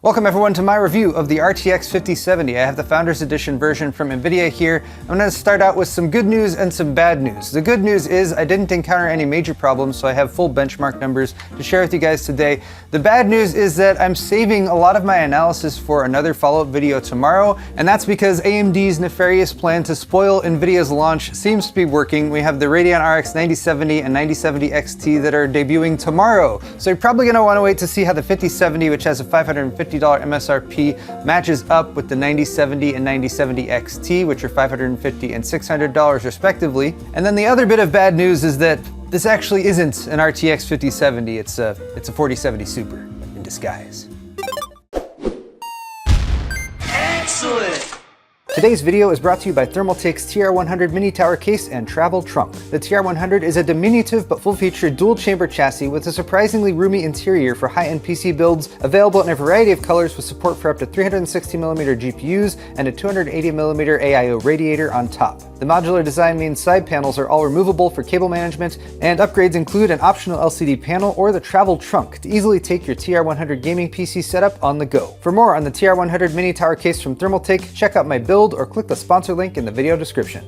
Welcome everyone to my review of the RTX 5070. I have the Founders Edition version from Nvidia here. I'm going to start out with some good news and some bad news. The good news is I didn't encounter any major problems, so I have full benchmark numbers to share with you guys today. The bad news is that I'm saving a lot of my analysis for another follow-up video tomorrow, and that's because AMD's nefarious plan to spoil Nvidia's launch seems to be working. We have the Radeon RX 9070 and 9070 XT that are debuting tomorrow. So you're probably going to want to wait to see how the 5070, which has a $550 MSRP, matches up with the 9070 and 9070 XT, which are $550 and $600 respectively. And then the other bit of bad news is that this actually isn't an RTX 5070, it's a 4070 Super in disguise. Excellent! Today's video is brought to you by Thermaltake's TR100 mini tower case and travel trunk. The TR100 is a diminutive but full-featured dual-chamber chassis with a surprisingly roomy interior for high-end PC builds, available in a variety of colors with support for up to 360mm GPUs and a 280mm AIO radiator on top. The modular design means side panels are all removable for cable management, and upgrades include an optional LCD panel or the travel trunk to easily take your TR100 gaming PC setup on the go. For more on the TR100 mini tower case from Thermaltake, check out my build or click the sponsor link in the video description.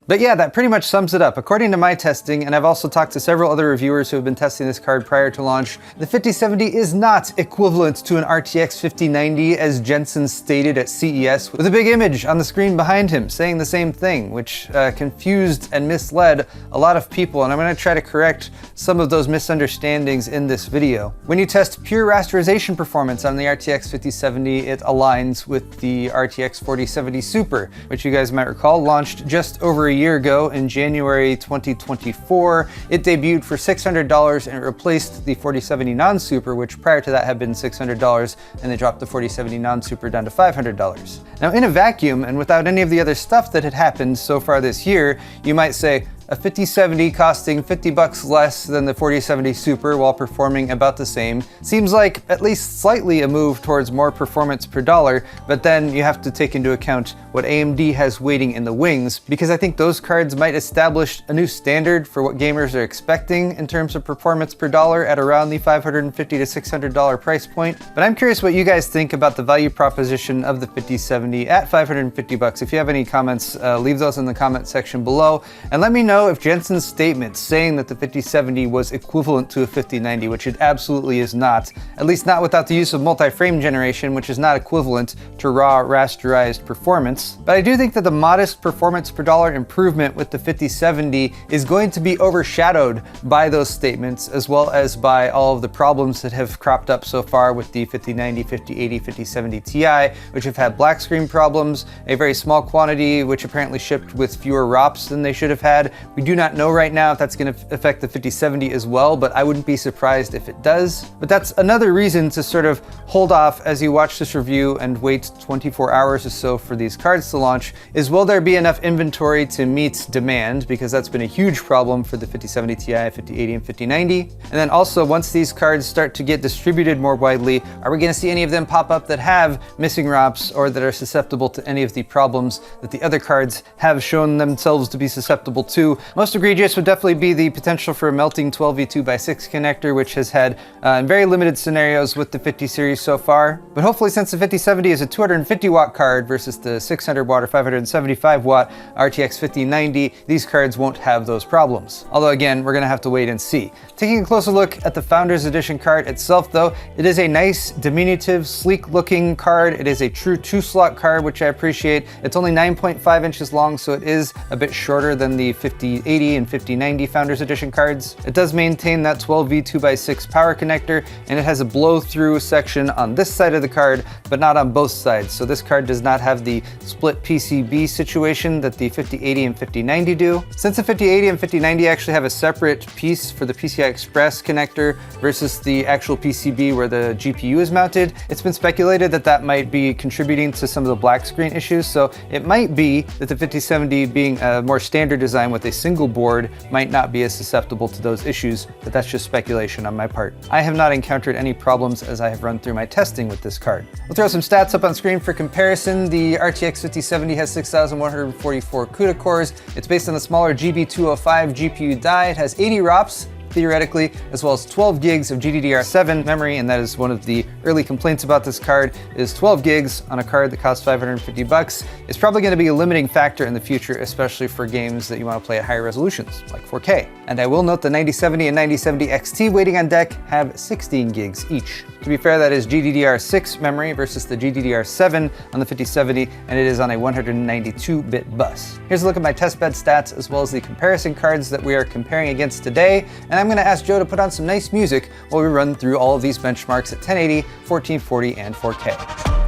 But yeah, that pretty much sums it up. According to my testing, and I've also talked to several other reviewers who have been testing this card prior to launch, the 5070 is not equivalent to an RTX 5090 as Jensen stated at CES, with a big image on the screen behind him saying the same thing, which confused and misled a lot of people, and I'm going to try to correct some of those misunderstandings in this video. When you test pure rasterization performance on the RTX 5070, it aligns with the RTX 4070 Super, which you guys might recall launched just over a year ago in January 2024. It debuted for $600 and it replaced the 4070 non-Super, which prior to that had been $600, and they dropped the 4070 non-Super down to $500. Now in a vacuum and without any of the other stuff that had happened so far this year, you might say, a 5070 costing $50 less than the 4070 Super while performing about the same seems like at least slightly a move towards more performance per dollar, but then you have to take into account what AMD has waiting in the wings, because I think those cards might establish a new standard for what gamers are expecting in terms of performance per dollar at around the $550 to $600 price point. But I'm curious what you guys think about the value proposition of the 5070 at $550. If you have any comments, leave those in the comment section below, and let me know if Jensen's statement saying that the 5070 was equivalent to a 5090, which it absolutely is not, at least not without the use of multi-frame generation, which is not equivalent to raw rasterized performance. But I do think that the modest performance per dollar improvement with the 5070 is going to be overshadowed by those statements, as well as by all of the problems that have cropped up so far with the 5090, 5080, 5070 Ti, which have had black screen problems, a very small quantity which apparently shipped with fewer ROPs than they should have had. We do not know right now if that's going to affect the 5070 as well, but I wouldn't be surprised if it does. But that's another reason to sort of hold off as you watch this review and wait 24 hours or so for these cards to launch, is will there be enough inventory to meet demand, because that's been a huge problem for the 5070 Ti, 5080, and 5090. And then also, once these cards start to get distributed more widely, are we going to see any of them pop up that have missing ROPs or that are susceptible to any of the problems that the other cards have shown themselves to be susceptible to? Most egregious would definitely be the potential for a melting 12v2x6 connector, which has had in very limited scenarios with the 50 series so far. But hopefully, since the 5070 is a 250 watt card versus the 600 watt or 575 watt RTX 5090, these cards won't have those problems. Although again, we're gonna have to wait and see. Taking a closer look at the Founders Edition card itself though, it is a nice, diminutive, sleek looking card. It is a true 2-slot card, which I appreciate. It's only 9.5 inches long, so it is a bit shorter than the 5080 and 5090 Founders Edition cards. It does maintain that 12v2x6 power connector, and it has a blow-through section on this side of the card, but not on both sides. So this card does not have the split PCB situation that the 5080 and 5090 do. Since the 5080 and 5090 actually have a separate piece for the PCI Express connector versus the actual PCB where the GPU is mounted, it's been speculated that that might be contributing to some of the black screen issues. So it might be that the 5070 being a more standard design with a single board might not be as susceptible to those issues, but that's just speculation on my part. I have not encountered any problems as I have run through my testing with this card. We'll throw some stats up on screen for comparison. The RTX 5070 has 6,144 CUDA cores. It's based on the smaller GB205 GPU die. It has 80 ROPs, theoretically, as well as 12 gigs of GDDR7 memory, and that is one of the early complaints about this card, is 12 gigs on a card that costs $550 is probably going to be a limiting factor in the future, especially for games that you want to play at higher resolutions, like 4K. And I will note the 9070 and 9070 XT waiting on deck have 16 gigs each. To be fair, that is GDDR6 memory versus the GDDR7 on the 5070, and it is on a 192-bit bus. Here's a look at my testbed stats as well as the comparison cards that we are comparing against today, and I'm going to ask Joe to put on some nice music while we run through all of these benchmarks at 1080, 1440, and 4K.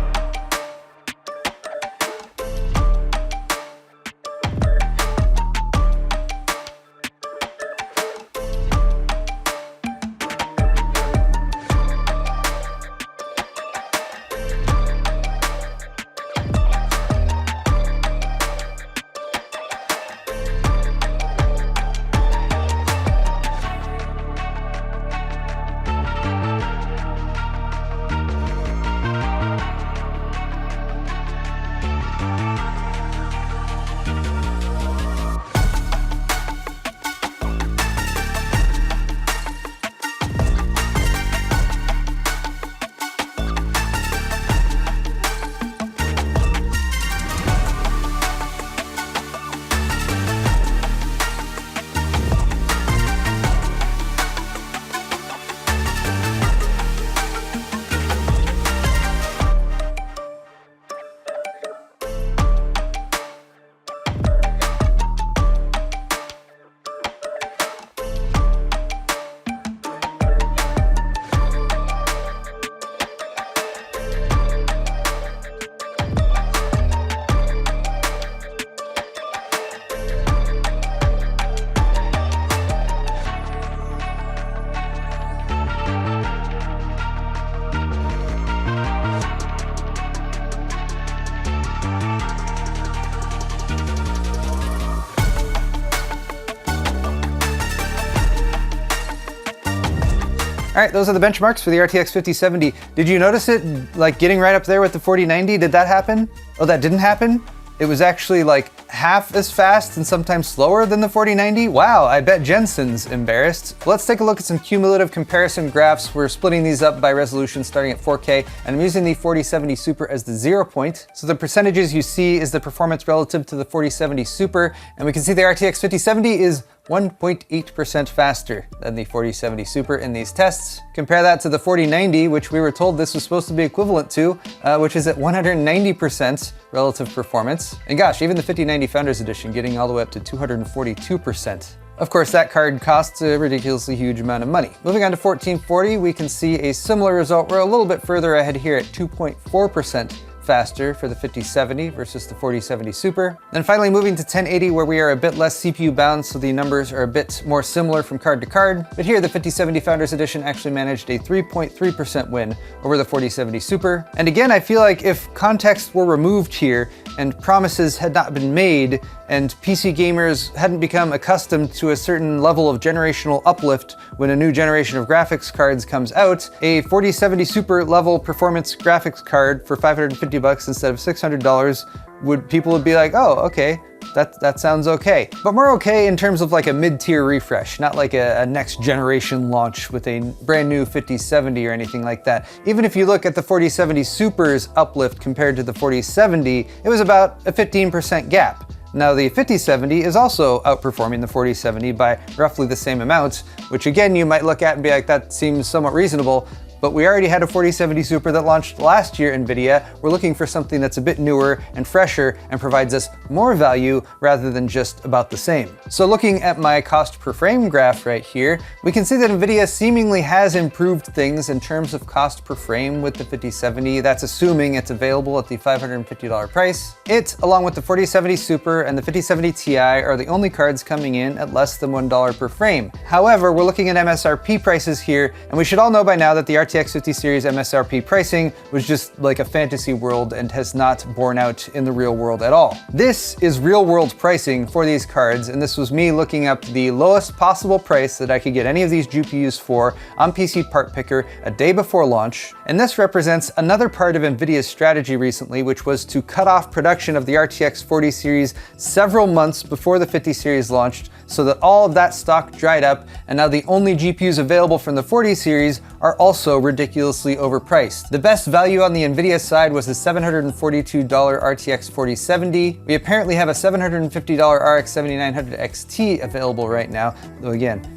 All right, those are the benchmarks for the RTX 5070. Did you notice it like getting right up there with the 4090? Did that happen? Oh, that didn't happen? It was actually like half as fast and sometimes slower than the 4090? Wow, I bet Jensen's embarrassed. Let's take a look at some cumulative comparison graphs. We're splitting these up by resolution starting at 4K, and I'm using the 4070 Super as the 0 point. So the percentages you see is the performance relative to the 4070 Super, and we can see the RTX 5070 is 1.8% faster than the 4070 Super in these tests. Compare that to the 4090, which we were told this was supposed to be equivalent to, which is at 190% relative performance. And gosh, even the 5090 Founders Edition getting all the way up to 242%. Of course, that card costs a ridiculously huge amount of money. Moving on to 1440, we can see a similar result. We're a little bit further ahead here at 2.4% faster for the 5070 versus the 4070 Super. Then finally moving to 1080, where we are a bit less CPU bound, so the numbers are a bit more similar from card to card. But here the 5070 Founders Edition actually managed a 3.3% win over the 4070 Super. And again, I feel like if context were removed here and promises had not been made and PC gamers hadn't become accustomed to a certain level of generational uplift when a new generation of graphics cards comes out, a 4070 Super level performance graphics card for $550 instead of $600 people would be like, oh, okay, that sounds okay. But more okay in terms of like a mid-tier refresh, not like a next generation launch with a brand new 5070 or anything like that. Even if you look at the 4070 Super's uplift compared to the 4070, it was about a 15% gap. Now the 5070 is also outperforming the 4070 by roughly the same amount, which again you might look at and be like, that seems somewhat reasonable. But we already had a 4070 Super that launched last year, Nvidia. We're looking for something that's a bit newer and fresher and provides us more value rather than just about the same. So looking at my cost per frame graph right here, we can see that Nvidia seemingly has improved things in terms of cost per frame with the 5070. That's assuming it's available at the $550 price. It, along with the 4070 Super and the 5070 Ti, are the only cards coming in at less than $1 per frame. However, we're looking at MSRP prices here, and we should all know by now that the RTX RTX 50 series MSRP pricing was just like a fantasy world and has not borne out in the real world at all. This is real world pricing for these cards, and this was me looking up the lowest possible price that I could get any of these GPUs for on PC Part Picker a day before launch. And this represents another part of Nvidia's strategy recently, which was to cut off production of the RTX 40 series several months before the 50 series launched, so that all of that stock dried up, and now the only GPUs available from the 40 series are also ridiculously overpriced. The best value on the Nvidia side was the $742 RTX 4070. We apparently have a $750 RX 7900 XT available right now, though again,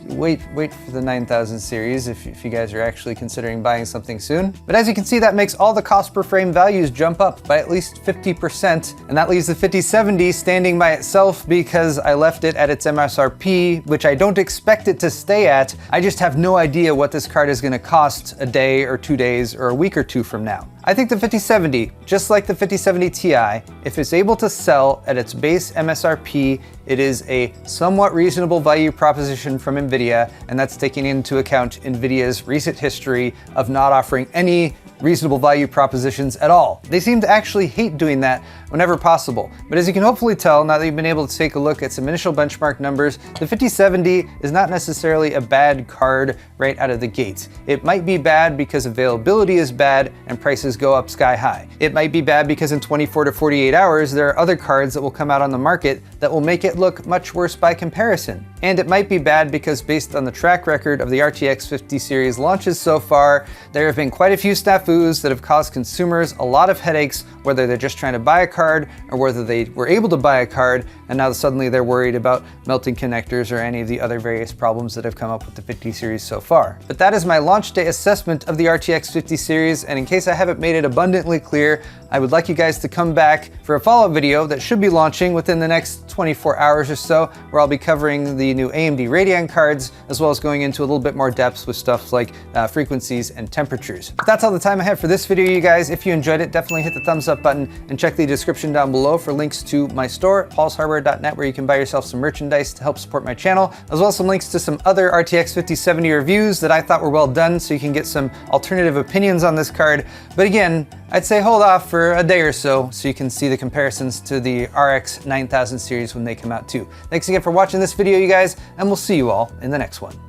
wait for the 9000 series if you guys are actually considering buying something soon. But as you can see, that makes all the cost per frame values jump up by at least 50%, and that leaves the 5070 standing by itself because I left it at its MSRP, which I don't expect it to stay at. I just have no idea what this card is going to cost a day or 2 days or a week or two from now. I think the 5070, just like the 5070 Ti, if it's able to sell at its base MSRP, it is a somewhat reasonable value proposition from Nvidia, and that's taking into account Nvidia's recent history of not offering any reasonable value propositions at all. They seem to actually hate doing that whenever possible. But as you can hopefully tell, now that you've been able to take a look at some initial benchmark numbers, the 5070 is not necessarily a bad card right out of the gate. It might be bad because availability is bad and prices go up sky high. It might be bad because in 24 to 48 hours, there are other cards that will come out on the market that will make it look much worse by comparison. And it might be bad because based on the track record of the RTX 50 series launches so far, there have been quite a few snafus that have caused consumers a lot of headaches, whether they're just trying to buy a card or whether they were able to buy a card and now suddenly they're worried about melting connectors or any of the other various problems that have come up with the 50 series so far. But that is my launch day assessment of the RTX 50 series, and in case I haven't made it abundantly clear, I would like you guys to come back for a follow-up video that should be launching within the next 24 hours or so, where I'll be covering the new AMD Radeon cards, as well as going into a little bit more depth with stuff like frequencies and temperatures. But that's all the time I have for this video, you guys. If you enjoyed it, definitely hit the thumbs up button and check the description down below for links to my store, paulshardware.net, where you can buy yourself some merchandise to help support my channel, as well as some links to some other RTX 5070 reviews that I thought were well done, so you can get some alternative opinions on this card. But again, I'd say hold off for a day or so you can see the comparisons to the RX 9000 series when they come out too. Thanks again for watching this video, you guys, and we'll see you all in the next one.